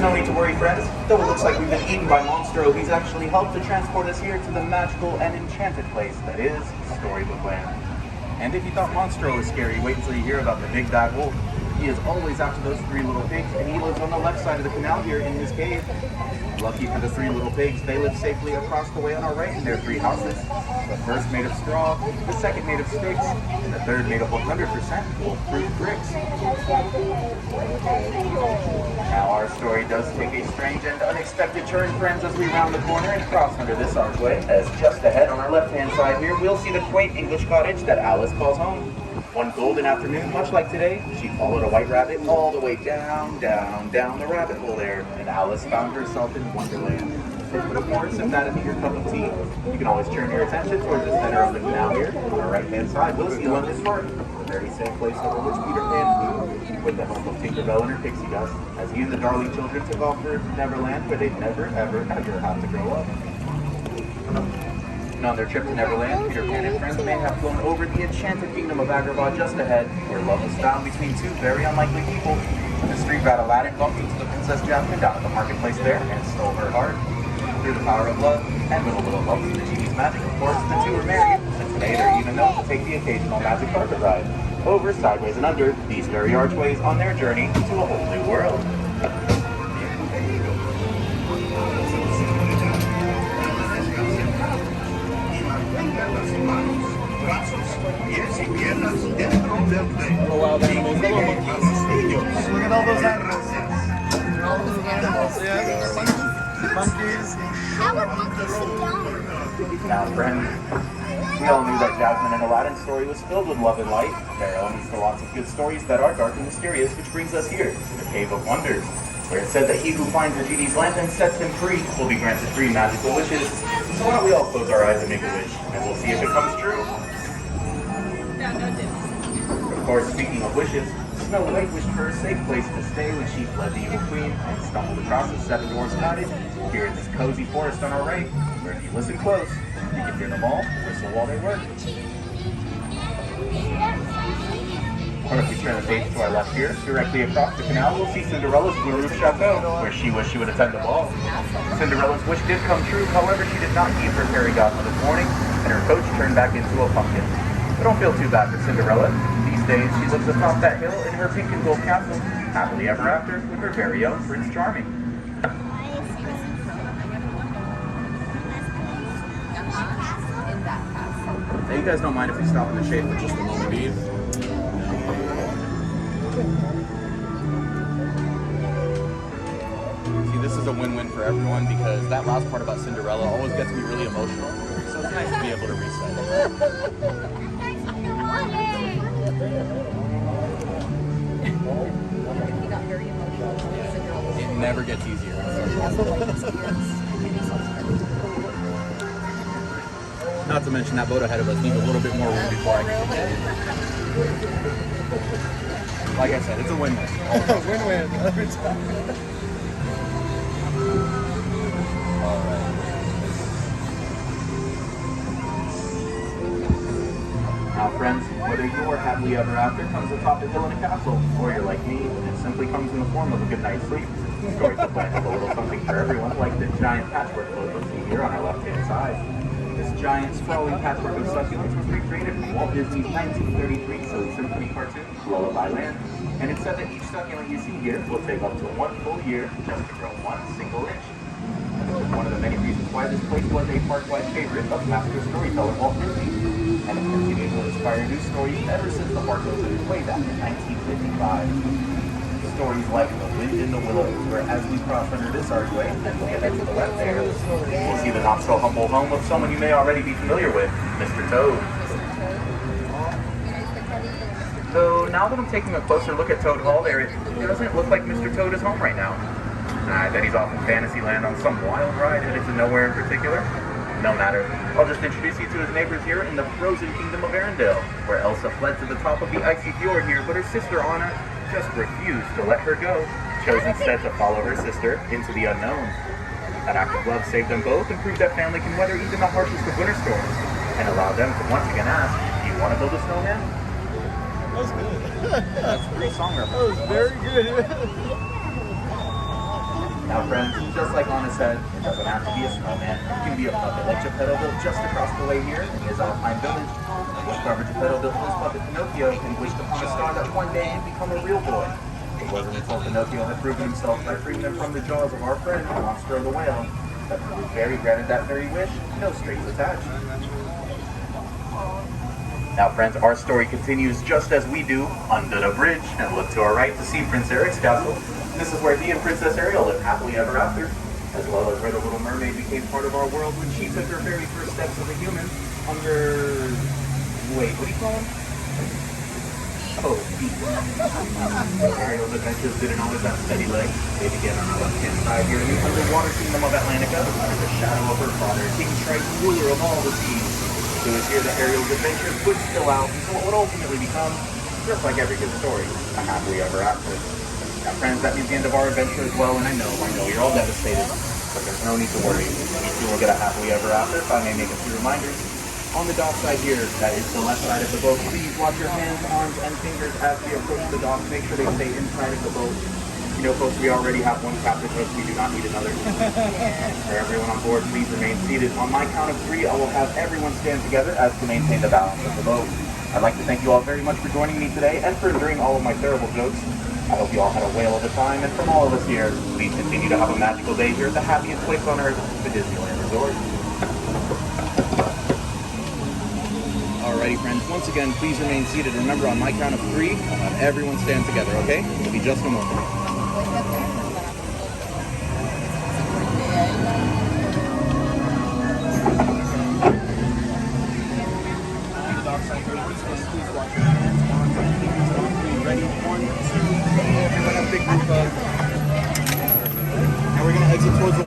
no need to worry, friends. Though it looks like we've been eaten by Monstro, he's actually helped to transport us here to the magical and enchanted place that is Storybook Land. And if you thought Monstro was scary, wait until you hear about the big bad wolf. He is always after those 3 little pigs, and he lives on the left side of the canal here in his cave. Lucky for the 3 little pigs, they live safely across the way on our right in their 3 houses. The first made of straw, the second made of sticks, and the third made of 100% wolf-proof bricks. Now our story does take a strange and unexpected turn, friends, as we round the corner and cross under this archway, as just ahead on our left-hand side here, we'll see the quaint English cottage that Alice calls home. One golden afternoon, much like today, she followed a white rabbit all the way down the rabbit hole there, and Alice found herself in Wonderland. But of course, if that isn't your cup of tea, you can always turn your attention towards the center of the canal here. On our right-hand side, we'll see Wondrous Park, a very safe place over which Peter Pan flew, with the home of Tinkerbell and her pixie dust, as he and the darling children took off for Neverland, where they'd never, ever have to grow up. On their trip to Neverland, Peter Pan and friends may have flown over the enchanted kingdom of Agrabah just ahead, where love was found between 2 very unlikely people. The street rat Aladdin bumped into the Princess Jasmine down at the marketplace there and stole her heart. Through the power of love and with a little help from the genie's magic, of course, the 2 were married, and today they're even known to take the occasional magic carpet ride over, sideways, and under these very archways on their journey to a whole new world. Oh wow, look at all those animals. All those animals, yeah. Monkeys. How would monkeys sit down? Now, friends, we all knew that Jasmine and Aladdin's story was filled with love and light. There are only still lots of good stories that are dark and mysterious, which brings us here to the Cave of Wonders, where it said that he who finds the genie's lamp and sets him free will be granted 3 magical wishes. So why don't we all close our eyes and make a wish, and we'll see if it comes true. Of course, speaking of wishes, Snow White wished for a safe place to stay when she fled the evil queen and stumbled across the 7 Dwarfs' cottage here in this cozy forest on our right, where if you listen close, you can hear them all whistle while they work. Or if we turn the page to our left here, directly across the canal, we'll see Cinderella's blue roof chateau, where she wished she would attend the ball. Cinderella's wish did come true, however, she did not keep her fairy godmother's warning, and her coach turned back into a pumpkin. But don't feel too bad for Cinderella. These days, she lives atop that hill in her pink and gold castle, happily ever after with her very own Prince Charming. Hey, you guys don't mind if we stop in the shade for just a moment, do you? See, this is a win-win for everyone because that last part about Cinderella always gets me really emotional. So it's nice to be able to reset. It never gets easier. Not to mention that boat ahead of us needs a little bit more room before I can continue. Like I said, it's a win-win. Win-win every time. All right. Now, friends, whether your happily ever after comes atop a hill in a castle, or you're like me, and it simply comes in the form of a good night's sleep, Storybook Land has a little something for everyone, like the giant patchwork boat you'll see here on our left-hand side. This giant, sprawling patchwork of succulents was recreated from Walt Disney's 1933 Silly Symphony cartoon, Lullaby Land, and it's said that each succulent you see here will take up to 1 full year just to grow 1 single inch. This is one of the many reasons why this place was a park-wide favorite of master storyteller Walt Disney, and it continued to inspire new stories ever since the park opened way back in 1955. Stories like The Wind in the Willows, where as we cross under this archway and we head to the left there, we'll see the not-so-humble home of someone you may already be familiar with, Mr. Toad. So now that I'm taking a closer look at Toad Hall there, it doesn't look like Mr. Toad is home right now. I bet he's off in Fantasyland on some wild ride headed to nowhere in particular. No matter, I'll just introduce you to his neighbors here in the frozen kingdom of Arendelle, where Elsa fled to the top of the icy fjord here, but her sister Anna just refused to let her go, chose instead to follow her sister into the unknown. That act of love saved them both and proved that family can weather even the harshest of winter storms, and allowed them to once again ask, do you want to build a snowman? That was good. That's 3 song references. That was very good. Now friends, just like Anna said, it doesn't have to be a snowman. It can be a puppet like Geppetto built just across the way here in his Alpine village. Which clever Geppetto built his puppet Pinocchio and wished upon a star that one day he'd become a real boy. It wasn't until Pinocchio had proven himself by freeing them from the jaws of our friend, the monster of the whale, that the blue fairy granted that very wish, no strings attached. Now friends, our story continues just as we do, under the bridge, and look to our right to see Prince Eric's castle. This is where he and Princess Ariel live happily ever after, as well as where the Little Mermaid became part of our world when she took her very first steps as a human under... wait, what do you call him? Oh, feet. Ariel's adventures didn't always have steady legs. They began on the left-hand side here in the underwater kingdom of Atlantica, under the shadow of her father, King Triton, ruler of all the seas. It was here that Ariel's adventures would spill out into what would ultimately become, just like every good story, a happily ever after. Now friends, that means the end of our adventure as well, and I know you're all devastated, but there's no need to worry. You too will get a happily ever after, if I may make a few reminders. On the dock side here, that is the left side of the boat, please watch your hands, arms, and fingers as we approach the dock. Make sure they stay inside of the boat. You know, folks, we already have one captain hook. We do not need another. For everyone on board, please remain seated. On my count of 3, I will have everyone stand together as to maintain the balance of the boat. I'd like to thank you all very much for joining me today and for enduring all of my terrible jokes. I hope you all had a whale of a time, and from all of us here, please continue to have a magical day here at the happiest place on earth, the Disneyland Resort. Alrighty friends, once again, please remain seated. Remember, on my count of 3, I'll have everyone stand together, okay? It'll be just a moment. Ready? 1, 2, everyone have a big group hug. Now we're going to exit towards the